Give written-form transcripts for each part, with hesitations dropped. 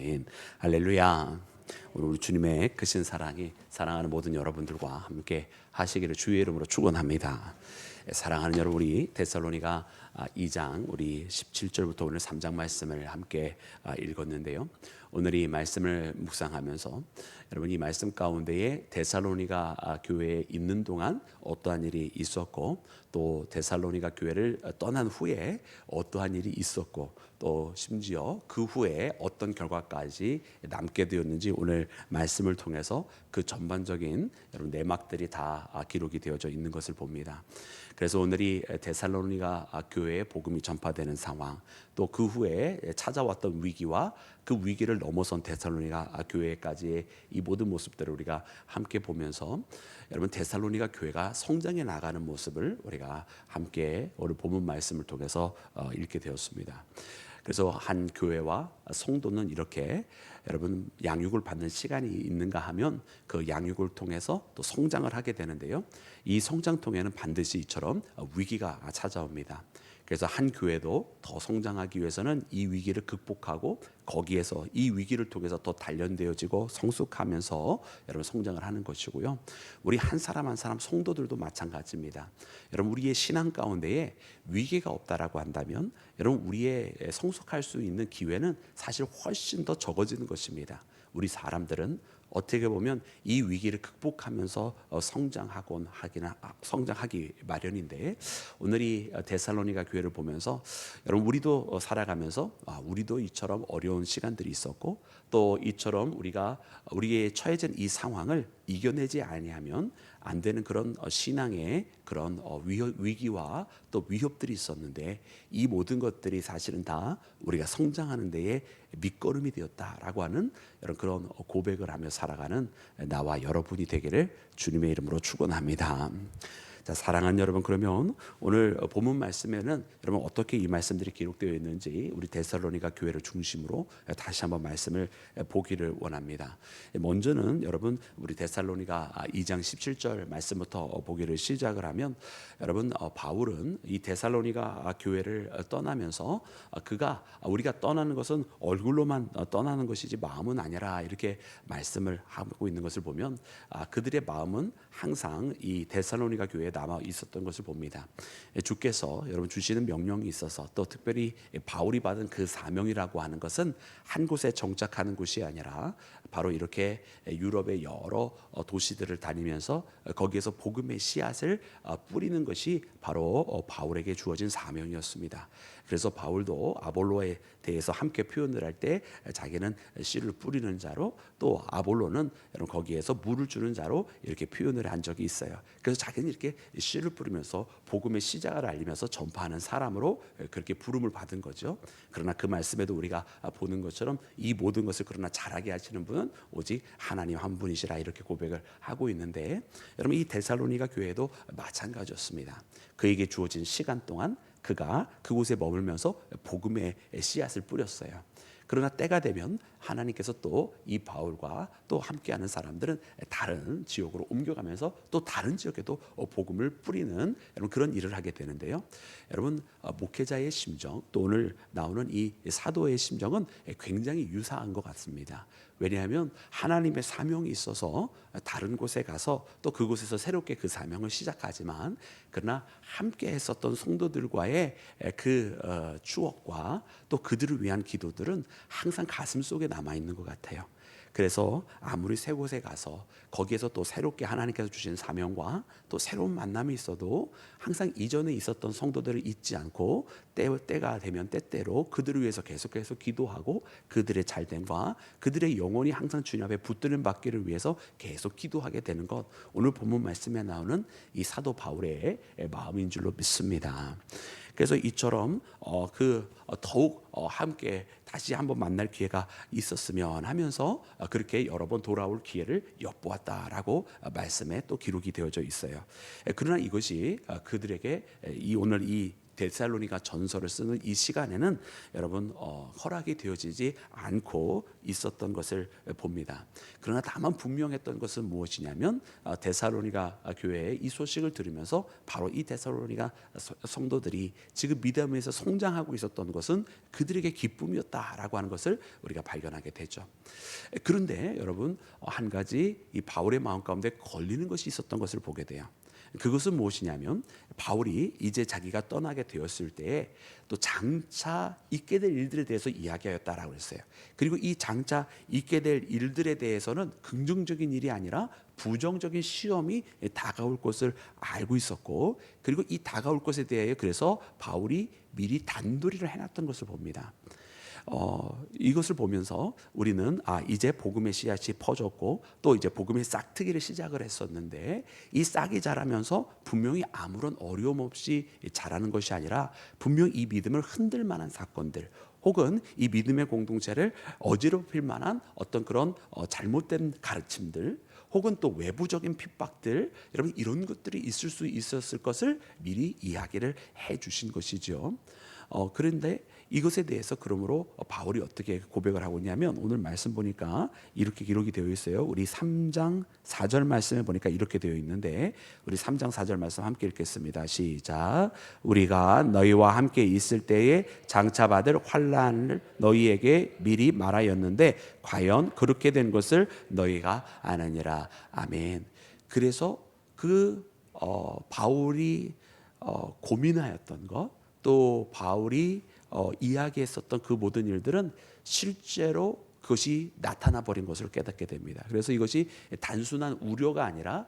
아멘. 할렐루야. 오늘 우리 주님의 크신 사랑이 사랑하는 모든 여러분들과 함께 하시기를 주의 이름으로 축원합니다. 사랑하는 여러분, 우리 데살로니가 2장 우리 17절부터 오늘 3장 말씀을 함께 읽었는데요. 오늘 이 말씀을 묵상하면서 여러분, 이 말씀 가운데에 데살로니가 교회에 있는 동안 어떠한 일이 있었고, 또 데살로니가 교회를 떠난 후에 어떠한 일이 있었고, 또 심지어 그 후에 어떤 결과까지 남게 되었는지 오늘 말씀을 통해서 그 전반적인 여러분 내막들이 다 기록이 되어져 있는 것을 봅니다. 그래서 오늘이 데살로니가 교회에 복음이 전파되는 상황, 또 그 후에 찾아왔던 위기와 그 위기를 넘어선 데살로니가 교회까지의 이 모든 모습들을 우리가 함께 보면서 여러분, 데살로니가 교회가 성장해 나가는 모습을 우리가 함께 오늘 본문 말씀을 통해서 읽게 되었습니다. 그래서 한 교회와 성도는 이렇게 여러분 양육을 받는 시간이 있는가 하면 그 양육을 통해서 또 성장을 하게 되는데요. 이 성장통에는 반드시 이처럼 위기가 찾아옵니다. 그래서 한 교회도 더 성장하기 위해서는 이 위기를 극복하고 거기에서 이 위기를 통해서 더 단련되어지고 성숙하면서 여러분 성장을 하는 것이고요. 우리 한 사람 한 사람 성도들도 마찬가지입니다. 여러분, 우리의 신앙 가운데에 위기가 없다라고 한다면 여러분, 우리의 성숙할 수 있는 기회는 사실 훨씬 더 적어지는 것입니다. 우리 사람들은 어떻게 보면 이 위기를 극복하면서 성장하기 마련인데, 오늘 이 데살로니가 교회를 보면서 여러분, 우리도 살아가면서 우리도 이처럼 어려운 시간들이 있었고, 또 이처럼 우리의 처해진 이 상황을 이겨내지 아니하면 안 되는 그런 신앙의 그런 위기와 또 위협들이 있었는데, 이 모든 것들이 사실은 다 우리가 성장하는 데에 밑거름이 되었다라고 하는 이런 그런 고백을 하며 살아가는 나와 여러분이 되기를 주님의 이름으로 축원합니다. 자, 사랑하는 여러분, 그러면 오늘 본문 말씀에는 여러분 어떻게 이 말씀들이 기록되어 있는지 우리 데살로니가 교회를 중심으로 다시 한번 말씀을 보기를 원합니다. 먼저는 여러분, 우리 데살로니가 2장 17절 말씀부터 보기를 시작을 하면, 여러분 바울은 이 데살로니가 교회를 떠나면서 우리가 떠나는 것은 얼굴로만 떠나는 것이지 마음은 아니라 이렇게 말씀을 하고 있는 것을 보면, 그들의 마음은 항상 이 데살로니가 교회에 남아 있었던 것을 봅니다. 주께서 여러분 주시는 명령이 있어서, 또 특별히 바울이 받은 그 사명이라고 하는 것은 한 곳에 정착하는 곳이 아니라 바로 이렇게 유럽의 여러 도시들을 다니면서 거기에서 복음의 씨앗을 뿌리는 것이 바로 바울에게 주어진 사명이었습니다. 그래서 바울도 아볼로에 대해서 함께 표현을 할 때 자기는 씨를 뿌리는 자로, 또 아볼로는 거기에서 물을 주는 자로 이렇게 표현을 한 적이 있어요. 그래서 자기는 이렇게 씨를 뿌리면서 복음의 시작을 알리면서 전파하는 사람으로 그렇게 부름을 받은 거죠. 그러나 그 말씀에도 우리가 보는 것처럼 이 모든 것을 그러나 잘하게 하시는 분은 오직 하나님 한 분이시라 이렇게 고백을 하고 있는데, 여러분 이 데살로니가 교회도 마찬가지였습니다. 그에게 주어진 시간 동안 그가 그곳에 머물면서 복음의 씨앗을 뿌렸어요. 그러나 때가 되면 하나님께서 또 이 바울과 또 함께하는 사람들은 다른 지역으로 옮겨가면서 또 다른 지역에도 복음을 뿌리는 그런 일을 하게 되는데요. 여러분, 목회자의 심정, 또 오늘 나오는 이 사도의 심정은 굉장히 유사한 것 같습니다. 왜냐하면 하나님의 사명이 있어서 다른 곳에 가서 또 그곳에서 새롭게 그 사명을 시작하지만, 그러나 함께 했었던 성도들과의 그 추억과 또 그들을 위한 기도들은 항상 가슴 속에 남아있는 것 같아요. 그래서 아무리 새 곳에 가서 거기에서 또 새롭게 하나님께서 주신 사명과 또 새로운 만남이 있어도 항상 이전에 있었던 성도들을 잊지 않고 때가 되면 때때로 그들을 위해서 계속해서 기도하고 그들의 잘됨과 그들의 영혼이 항상 주님 앞에 붙드는 받기를 위해서 계속 기도하게 되는 것, 오늘 본문 말씀에 나오는 이 사도 바울의 마음인 줄로 믿습니다. 그래서 이처럼 더욱 함께 다시 한번 만날 기회가 있었으면 하면서 그렇게 여러 번 돌아올 기회를 엿보았다라고 말씀에 또 기록이 되어져 있어요. 그러나 이것이 그들에게 오늘 이 데살로니가 전서를 쓰는 이 시간에는 여러분 허락이 되어지지 않고 있었던 것을 봅니다. 그러나 다만 분명했던 것은 무엇이냐면 데살로니가 교회에 이 소식을 들으면서 바로 이 데살로니가 성도들이 지금 믿음에서 성장하고 있었던 것은 그들에게 기쁨이었다라고 하는 것을 우리가 발견하게 되죠. 그런데 여러분 한 가지 이 바울의 마음 가운데 걸리는 것이 있었던 것을 보게 돼요. 그것은 무엇이냐면 바울이 이제 자기가 떠나게 되었을 때에 또 장차 있게 될 일들에 대해서 이야기하였다라고 했어요. 그리고 이 장차 있게 될 일들에 대해서는 긍정적인 일이 아니라 부정적인 시험이 다가올 것을 알고 있었고, 그리고 이 다가올 것에 대해 그래서 바울이 미리 단도리를 해놨던 것을 봅니다. 이것을 보면서 우리는 이제 복음의 씨앗이 퍼졌고 또 이제 복음의 싹트기를 시작을 했었는데, 이 싹이 자라면서 분명히 아무런 어려움 없이 자라는 것이 아니라 분명 이 믿음을 흔들 만한 사건들, 혹은 이 믿음의 공동체를 어지럽힐 만한 어떤 그런 잘못된 가르침들, 혹은 또 외부적인 핍박들, 여러분 이런 것들이 있을 수 있었을 것을 미리 이야기를 해 주신 것이죠. 그런데 이것에 대해서 그러므로 바울이 어떻게 고백을 하고 있냐면, 오늘 말씀 보니까 이렇게 기록이 되어 있어요. 우리 3장 4절 말씀에 보니까 이렇게 되어 있는데, 우리 3장 4절 말씀 함께 읽겠습니다. 시작. 우리가 너희와 함께 있을 때에 장차 받을 환난을 너희에게 미리 말하였는데 과연 그렇게 된 것을 너희가 아느니라. 아멘. 그래서 바울이 고민하였던 것, 또 바울이 이야기했었던 그 모든 일들은 실제로 그것이 나타나 버린 것을 깨닫게 됩니다. 그래서 이것이 단순한 우려가 아니라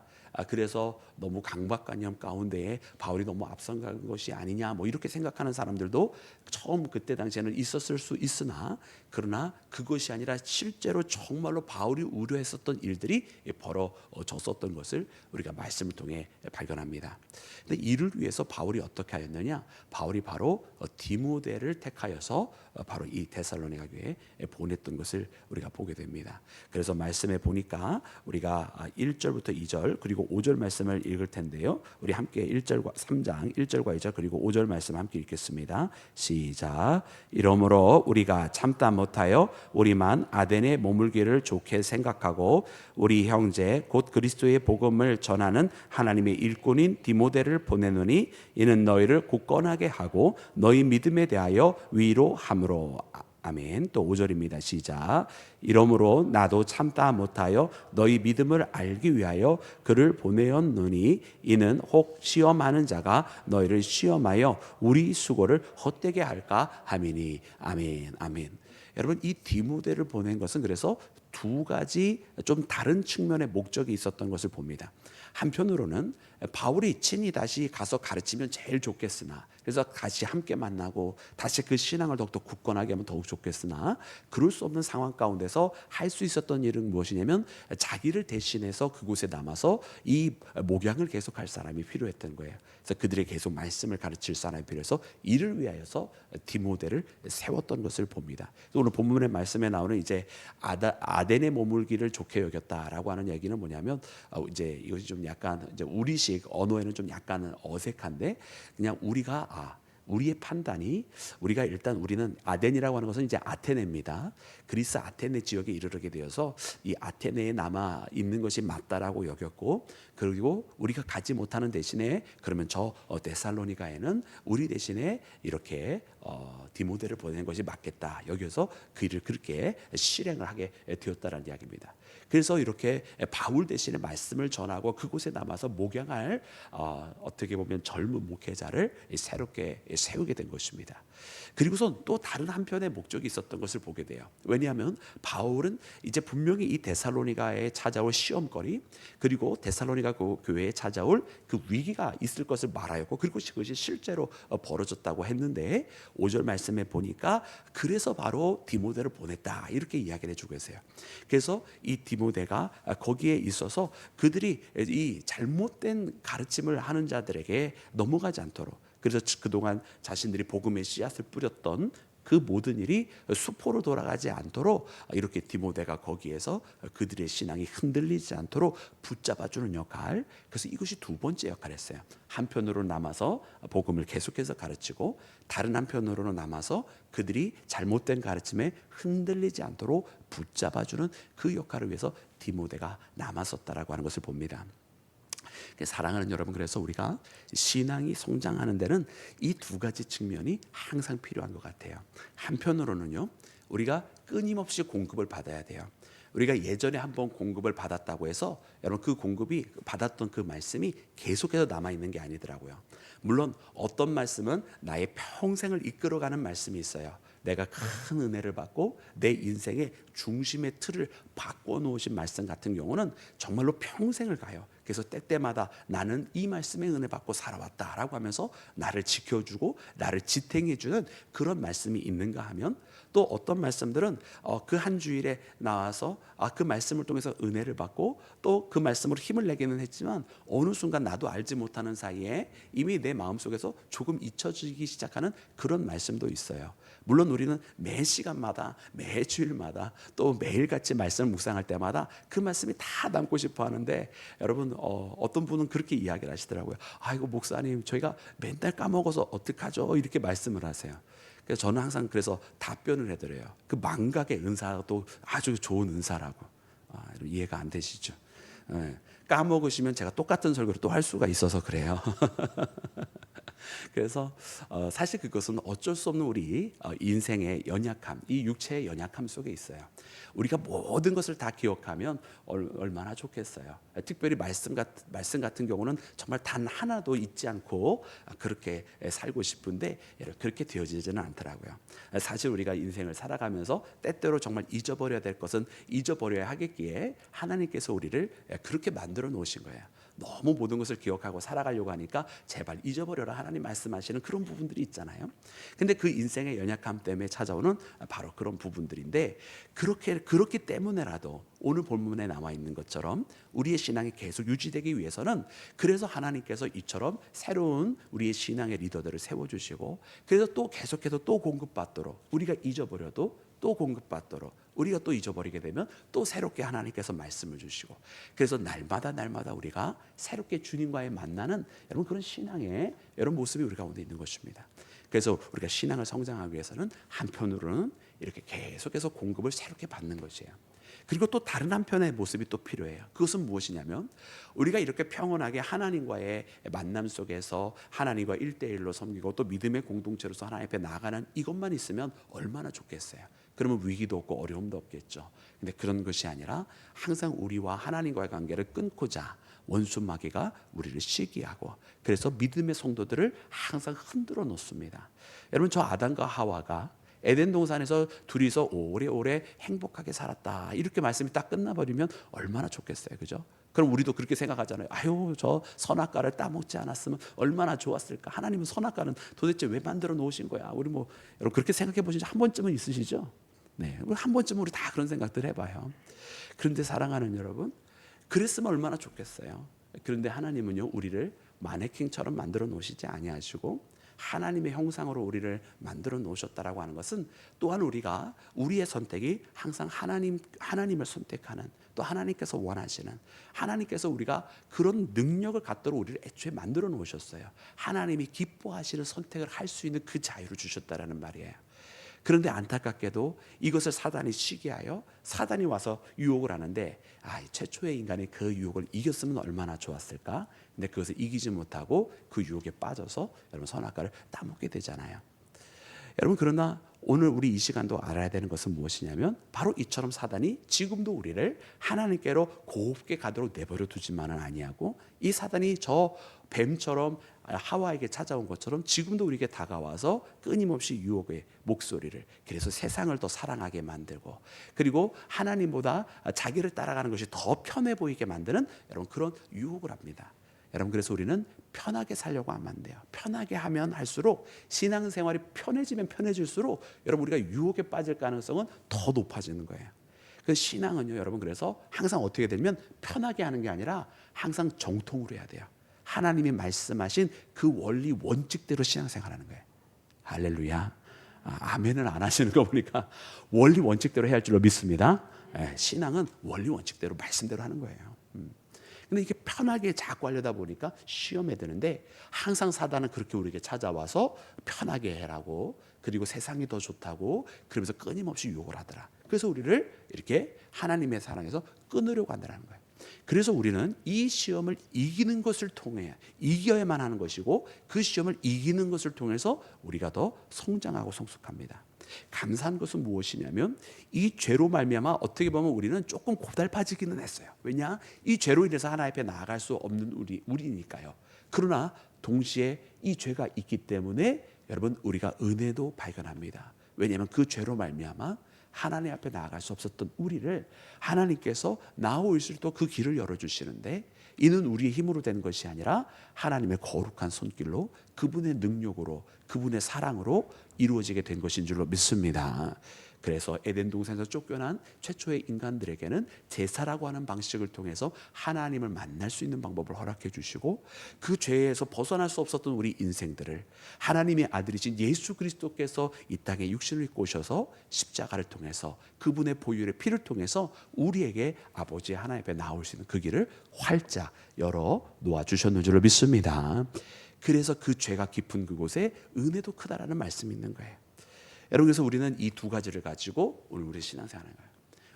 그래서 너무 강박관념 가운데에 바울이 너무 앞선 것이 아니냐 뭐 이렇게 생각하는 사람들도 처음 그때 당시에는 있었을 수 있으나, 그러나 그것이 아니라 실제로 정말로 바울이 우려했었던 일들이 벌어졌었던 것을 우리가 말씀을 통해 발견합니다. 근데 이를 위해서 바울이 어떻게 하였느냐? 바울이 바로 디모데를 택하여서 바로 이 데살로니가 교회에 보냈던 것을 우리가 보게 됩니다. 그래서 말씀에 보니까 우리가 1절부터 2절 그리고 5절 말씀을 읽을 텐데요. 우리 함께 1절과 3장 1절과 2절 그리고 5절 말씀 함께 읽겠습니다. 시작. 이러므로 우리가 참다 못하여 우리만 아덴에 머물기를 좋게 생각하고 우리 형제 곧 그리스도의 복음을 전하는 하나님의 일꾼인 디모데를 보내노니 이는 너희를 굳건하게 하고 너희 믿음에 대하여 위로함으로. 아멘. 또 5절입니다. 시작. 이러므로 나도 참다 못하여 너희 믿음을 알기 위하여 그를 보내었노니 이는 혹 시험하는 자가 너희를 시험하여 우리 수고를 헛되게 할까 함이니. 아멘. 아멘. 여러분 이 디모데를 보낸 것은 그래서 두 가지 좀 다른 측면의 목적이 있었던 것을 봅니다. 한편으로는 바울이 친히 다시 가서 가르치면 제일 좋겠으나, 그래서 다시 함께 만나고 다시 그 신앙을 더욱더 굳건하게 하면 더욱 좋겠으나, 그럴 수 없는 상황 가운데서 할 수 있었던 일은 무엇이냐면 자기를 대신해서 그곳에 남아서 이 목양을 계속할 사람이 필요했던 거예요. 그래서 그들에게 계속 말씀을 가르칠 사람이 필요해서 이를 위하여서 디모데를 세웠던 것을 봅니다. 오늘 본문의 말씀에 나오는 이제 아덴에 머물기를 좋게 여겼다라고 하는 얘기는 뭐냐면, 이제 이것이 좀 약간 이제 우리식 언어에는 좀 약간 어색한데, 그냥 우리의 판단이, 우리는 아덴이라고 하는 것은 이제 아테네입니다. 그리스 아테네 지역에 이르게 되어서 이 아테네에 남아 있는 것이 맞다라고 여겼고, 그리고 우리가 가지 못하는 대신에 그러면 저 데살로니가에는 우리 대신에 이렇게 디모데를 보내는 것이 맞겠다 여겨서 그 일을 그렇게 실행을 하게 되었다라는 이야기입니다. 그래서 이렇게 바울 대신에 말씀을 전하고 그곳에 남아서 목양할 어떻게 보면 젊은 목회자를 새롭게 세우게 된 것입니다. 그리고선 또 다른 한편의 목적이 있었던 것을 보게 돼요. 왜냐하면 바울은 이제 분명히 이 데살로니가에 찾아올 시험거리, 그리고 데살로니가 교회에 찾아올 그 위기가 있을 것을 말하였고, 그리고 그것이 실제로 벌어졌다고 했는데 5절 말씀에 보니까 그래서 바로 디모데를 보냈다 이렇게 이야기를 해주고 계세요. 그래서 이 디모데가 거기에 있어서 그들이 이 잘못된 가르침을 하는 자들에게 넘어가지 않도록, 그래서 그동안 자신들이 복음의 씨앗을 뿌렸던 그 모든 일이 수포로 돌아가지 않도록 이렇게 디모데가 거기에서 그들의 신앙이 흔들리지 않도록 붙잡아주는 역할. 그래서 이것이 두 번째 역할을 했어요. 한편으로 남아서 복음을 계속해서 가르치고, 다른 한편으로는 남아서 그들이 잘못된 가르침에 흔들리지 않도록 붙잡아주는 그 역할을 위해서 디모데가 남았었다라고 하는 것을 봅니다. 사랑하는 여러분, 그래서 우리가 신앙이 성장하는 데는 이 두 가지 측면이 항상 필요한 것 같아요. 한편으로는요, 우리가 끊임없이 공급을 받아야 돼요. 우리가 예전에 한번 공급을 받았다고 해서 여러분 그 공급이 받았던 그 말씀이 계속해서 남아있는 게 아니더라고요. 물론 어떤 말씀은 나의 평생을 이끌어가는 말씀이 있어요. 내가 큰 은혜를 받고 내 인생의 중심의 틀을 바꿔놓으신 말씀 같은 경우는 정말로 평생을 가요. 그래서 때때마다 나는 이 말씀의 은혜 받고 살아왔다라고 하면서 나를 지켜주고 나를 지탱해주는 그런 말씀이 있는가 하면, 또 어떤 말씀들은 그 한 주일에 나와서 그 말씀을 통해서 은혜를 받고 또 그 말씀으로 힘을 내기는 했지만 어느 순간 나도 알지 못하는 사이에 이미 내 마음속에서 조금 잊혀지기 시작하는 그런 말씀도 있어요. 물론 우리는 매 시간마다 매 주일마다 또 매일같이 말씀을 묵상할 때마다 그 말씀이 다 담고 싶어 하는데, 여러분 어떤 분은 그렇게 이야기를 하시더라고요. 아이고 목사님, 저희가 맨날 까먹어서 어떡하죠? 이렇게 말씀을 하세요. 그래서 저는 항상 그래서 답변을 해드려요. 그 망각의 은사도 아주 좋은 은사라고. 이해가 안 되시죠? 까먹으시면 제가 똑같은 설교를 또 할 수가 있어서 그래요. 그래서 사실 그것은 어쩔 수 없는 우리 인생의 연약함, 이 육체의 연약함 속에 있어요. 우리가 모든 것을 다 기억하면 얼마나 좋겠어요. 특별히 말씀 같은 경우는 정말 단 하나도 잊지 않고 그렇게 살고 싶은데 그렇게 되어지지는 않더라고요. 사실 우리가 인생을 살아가면서 때때로 정말 잊어버려야 될 것은 잊어버려야 하겠기에 하나님께서 우리를 그렇게 만들어 놓으신 거예요. 너무 모든 것을 기억하고 살아가려고 하니까 제발 잊어버려라 하나님 말씀하시는 그런 부분들이 있잖아요. 근데 그 인생의 연약함 때문에 찾아오는 바로 그런 부분들인데, 그렇기 때문에라도 오늘 본문에 나와 있는 것처럼 우리의 신앙이 계속 유지되기 위해서는, 그래서 하나님께서 이처럼 새로운 우리의 신앙의 리더들을 세워주시고, 그래서 또 계속해서 또 공급받도록, 우리가 잊어버려도 또 공급받도록, 우리가 또 잊어버리게 되면 또 새롭게 하나님께서 말씀을 주시고, 그래서 날마다 우리가 새롭게 주님과의 만나는 여러분 그런 신앙의 여러분 모습이 우리 가운데 있는 것입니다. 그래서 우리가 신앙을 성장하기 위해서는 한편으로는 이렇게 계속해서 공급을 새롭게 받는 것이에요. 그리고 또 다른 한편의 모습이 또 필요해요. 그것은 무엇이냐면, 우리가 이렇게 평온하게 하나님과의 만남 속에서 하나님과 1대1로 섬기고 또 믿음의 공동체로서 하나님 앞에 나아가는 이것만 있으면 얼마나 좋겠어요. 그러면 위기도 없고 어려움도 없겠죠. 근데 그런 것이 아니라 항상 우리와 하나님과의 관계를 끊고자 원수 마귀가 우리를 시기하고, 그래서 믿음의 성도들을 항상 흔들어 놓습니다. 여러분, 저 아담과 하와가 에덴 동산에서 둘이서 오래오래 행복하게 살았다, 이렇게 말씀이 딱 끝나버리면 얼마나 좋겠어요, 그죠? 그럼 우리도 그렇게 생각하잖아요. 아유, 저 선악과를 따먹지 않았으면 얼마나 좋았을까. 하나님은 선악과는 도대체 왜 만들어 놓으신 거야. 우리 여러분 그렇게 생각해 보신 적 한 번쯤은 있으시죠? 네, 한 번쯤 우리 다 그런 생각들 해봐요. 그런데 사랑하는 여러분, 그랬으면 얼마나 좋겠어요. 그런데 하나님은요, 우리를 마네킹처럼 만들어 놓으시지 아니하시고 하나님의 형상으로 우리를 만들어 놓으셨다라고 하는 것은, 또한 우리가 우리의 선택이 항상 하나님을 선택하는, 또 하나님께서 원하시는, 하나님께서 우리가 그런 능력을 갖도록 우리를 애초에 만들어 놓으셨어요. 하나님이 기뻐하시는 선택을 할 수 있는 그 자유를 주셨다라는 말이에요. 그런데 안타깝게도 이것을 사단이 시기하여 사단이 와서 유혹을 하는데, 최초의 인간이 그 유혹을 이겼으면 얼마나 좋았을까. 근데 그것을 이기지 못하고 그 유혹에 빠져서 여러분 선악과를 따먹게 되잖아요. 여러분, 그러나 오늘 우리 이 시간도 알아야 되는 것은 무엇이냐면, 바로 이처럼 사단이 지금도 우리를 하나님께로 곱게 가도록 내버려 두지만은 아니하고, 이 사단이 저 뱀처럼 하와에게 찾아온 것처럼 지금도 우리에게 다가와서 끊임없이 유혹의 목소리를, 그래서 세상을 더 사랑하게 만들고, 그리고 하나님보다 자기를 따라가는 것이 더 편해 보이게 만드는 여러분 그런 유혹을 합니다. 여러분, 그래서 우리는 편하게 살려고 하면 안 돼요. 편하게 하면 할수록, 신앙생활이 편해지면 편해질수록 여러분 우리가 유혹에 빠질 가능성은 더 높아지는 거예요. 그 신앙은요, 여러분, 그래서 항상 어떻게 되면 편하게 하는 게 아니라 항상 정통으로 해야 돼요. 하나님이 말씀하신 그 원리 원칙대로 신앙생활하는 거예요. 할렐루야. 아멘은 안 하시는 거 보니까 원리 원칙대로 해야 할 줄로 믿습니다. 신앙은 원리 원칙대로 말씀대로 하는 거예요. 근데 이게 편하게 자꾸 하려다 보니까 시험에 드는데, 항상 사단은 그렇게 우리에게 찾아와서 편하게 해라고, 그리고 세상이 더 좋다고, 그러면서 끊임없이 유혹을 하더라. 그래서 우리를 이렇게 하나님의 사랑에서 끊으려고 한다는 거예요. 그래서 우리는 이 시험을 이기는 것을 통해 이겨야만 하는 것이고, 그 시험을 이기는 것을 통해서 우리가 더 성장하고 성숙합니다. 감사한 것은 무엇이냐면, 이 죄로 말미암아 어떻게 보면 우리는 조금 고달파지기는 했어요. 왜냐? 이 죄로 인해서 하나님 앞에 나아갈 수 없는 우리니까요. 그러나 동시에 이 죄가 있기 때문에 여러분, 우리가 은혜도 발견합니다. 왜냐하면 그 죄로 말미암아 하나님 앞에 나아갈 수 없었던 우리를 하나님께서 나오실수록 그 길을 열어주시는데, 이는 우리의 힘으로 된 것이 아니라 하나님의 거룩한 손길로, 그분의 능력으로, 그분의 사랑으로 이루어지게 된 것인 줄로 믿습니다. 그래서 에덴 동산에서 쫓겨난 최초의 인간들에게는 제사라고 하는 방식을 통해서 하나님을 만날 수 있는 방법을 허락해 주시고, 그 죄에서 벗어날 수 없었던 우리 인생들을 하나님의 아들이신 예수 그리스도께서 이 땅에 육신을 입고 오셔서 십자가를 통해서, 그분의 보혈의 피를 통해서 우리에게 아버지 하나님 앞에 나올 수 있는 그 길을 활짝 열어 놓아 주셨는 줄로 믿습니다. 그래서 그 죄가 깊은 그곳에 은혜도 크다라는 말씀이 있는 거예요. 여러분, 그래서 우리는 이 두 가지를 가지고 우리 신앙생활하는 거예요.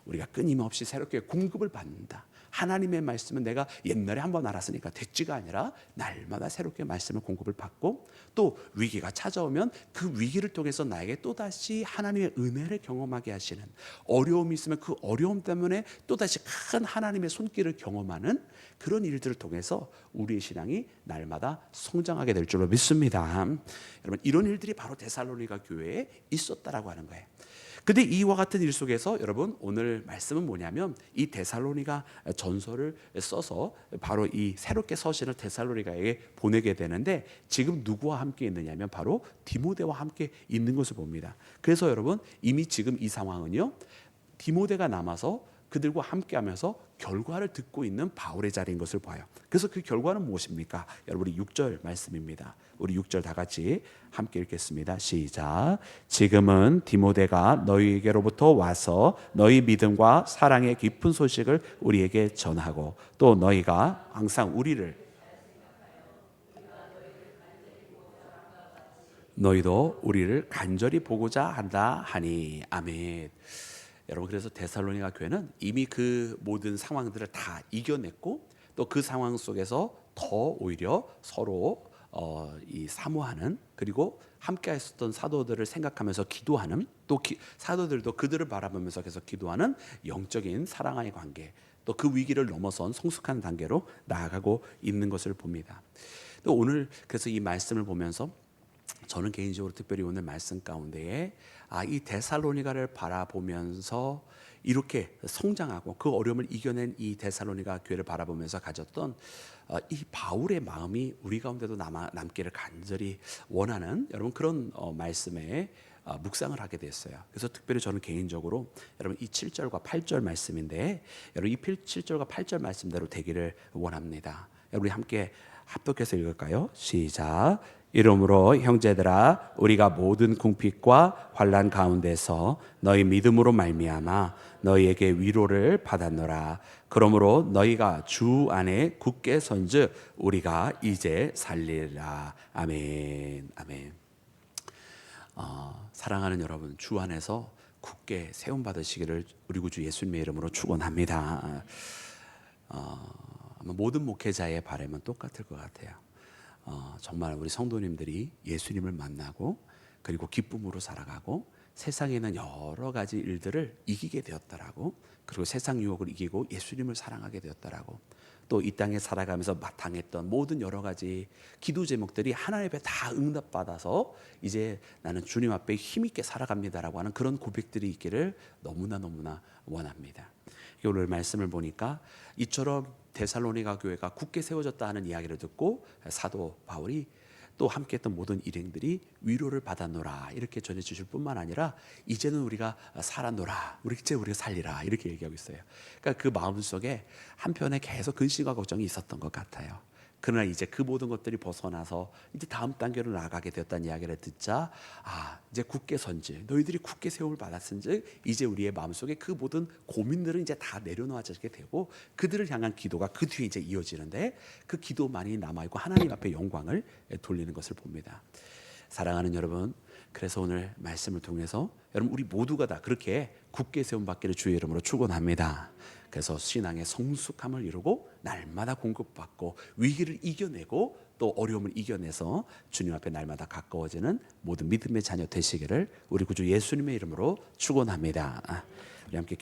우리가 끊임없이 새롭게 공급을 받는다. 하나님의 말씀은 내가 옛날에 한번 알았으니까 됐지가 아니라 날마다 새롭게 말씀을 공급을 받고, 또 위기가 찾아오면 그 위기를 통해서 나에게 또다시 하나님의 은혜를 경험하게 하시는, 어려움이 있으면 그 어려움 때문에 또다시 큰 하나님의 손길을 경험하는 그런 일들을 통해서 우리의 신앙이 날마다 성장하게 될 줄로 믿습니다. 여러분, 이런 일들이 바로 데살로니가 교회에 있었다라고 하는 거예요. 근데 이와 같은 일 속에서 여러분, 오늘 말씀은 뭐냐면, 이 데살로니가 전서를 써서 바로 이 새롭게 서신을 데살로니가에게 보내게 되는데, 지금 누구와 함께 있느냐면 바로 디모데와 함께 있는 것을 봅니다. 그래서 여러분, 이미 지금 이 상황은요, 디모데가 남아서 그들과 함께하면서 결과를 듣고 있는 바울의 자리인 것을 봐요. 그래서 그 결과는 무엇입니까? 여러분, 우리 6절 말씀입니다. 우리 6절 다 같이 함께 읽겠습니다. 시작. 지금은 디모데가 너희에게로부터 와서 너희 믿음과 사랑의 깊은 소식을 우리에게 전하고, 또 너희가 항상 너희도 우리를 간절히 보고자 한다 하니. 아멘. 여러분, 그래서 데살로니가 교회는 이미 그 모든 상황들을 다 이겨냈고, 또 그 상황 속에서 더 오히려 서로 이 사모하는, 그리고 함께 했었던 사도들을 생각하면서 기도하는, 또 사도들도 그들을 바라보면서 계속 기도하는 영적인 사랑의 관계, 또 그 위기를 넘어선 성숙한 단계로 나아가고 있는 것을 봅니다. 또 오늘 그래서 이 말씀을 보면서 저는 개인적으로 특별히 오늘 말씀 가운데에 이 데살로니가를 바라보면서 이렇게 성장하고 그 어려움을 이겨낸 이 데살로니가 교회를 바라보면서 가졌던 이 바울의 마음이 우리 가운데도 남기를 간절히 원하는, 여러분, 그런 말씀에 묵상을 하게 됐어요. 그래서 특별히 저는 개인적으로 여러분, 이 7절과 8절 말씀인데, 여러분, 이 7절과 8절 말씀대로 되기를 원합니다. 여러분, 우리 함께 합독해서 읽을까요? 시작. 이러므로 형제들아, 우리가 모든 궁핍과 환난 가운데서 너희 믿음으로 말미암아 너희에게 위로를 받았노라. 그러므로 너희가 주 안에 굳게 선즉 우리가 이제 살리라. 아멘. 아멘. 사랑하는 여러분, 주 안에서 굳게 세움 받으시기를 우리 구주 예수님의 이름으로 축원합니다. 아마 모든 목회자의 바람은 똑같을 것 같아요. 정말 우리 성도님들이 예수님을 만나고, 그리고 기쁨으로 살아가고, 세상에는 여러 가지 일들을 이기게 되었다라고, 그리고 세상 유혹을 이기고 예수님을 사랑하게 되었다라고, 또 이 땅에 살아가면서 당했던 모든 여러 가지 기도 제목들이 하나님 앞에 다 응답받아서 이제 나는 주님 앞에 힘있게 살아갑니다라고 하는 그런 고백들이 있기를 너무나 원합니다. 오늘 말씀을 보니까 이처럼 데살로니가 교회가 굳게 세워졌다 하는 이야기를 듣고 사도 바울이 또 함께했던 모든 일행들이 위로를 받았노라 이렇게 전해 주실 뿐만 아니라, 이제는 우리가 살았노라, 이제 우리가 살리라 이렇게 얘기하고 있어요. 그러니까 그 마음속에 한편에 계속 근심과 걱정이 있었던 것 같아요. 그러나 이제 그 모든 것들이 벗어나서 이제 다음 단계로 나아가게 되었다는 이야기를 듣자, 이제 굳게 선지 너희들이 굳게 세움을 받았은즉 이제 우리의 마음속에 그 모든 고민들은 이제 다 내려놓아지게 되고 그들을 향한 기도가 그 뒤에 이제 이어지는데 그 기도만이 남아있고 하나님 앞에 영광을 돌리는 것을 봅니다. 사랑하는 여러분, 그래서 오늘 말씀을 통해서 여러분 우리 모두가 다 그렇게 굳게 세움 받기를 주의 이름으로 축원합니다. 그래서 신앙의 성숙함을 이루고 날마다 공급받고 위기를 이겨내고 또 어려움을 이겨내서 주님 앞에 날마다 가까워지는 모든 믿음의 자녀 되시기를 우리 구주 예수님의 이름으로 축원합니다. 우리 함께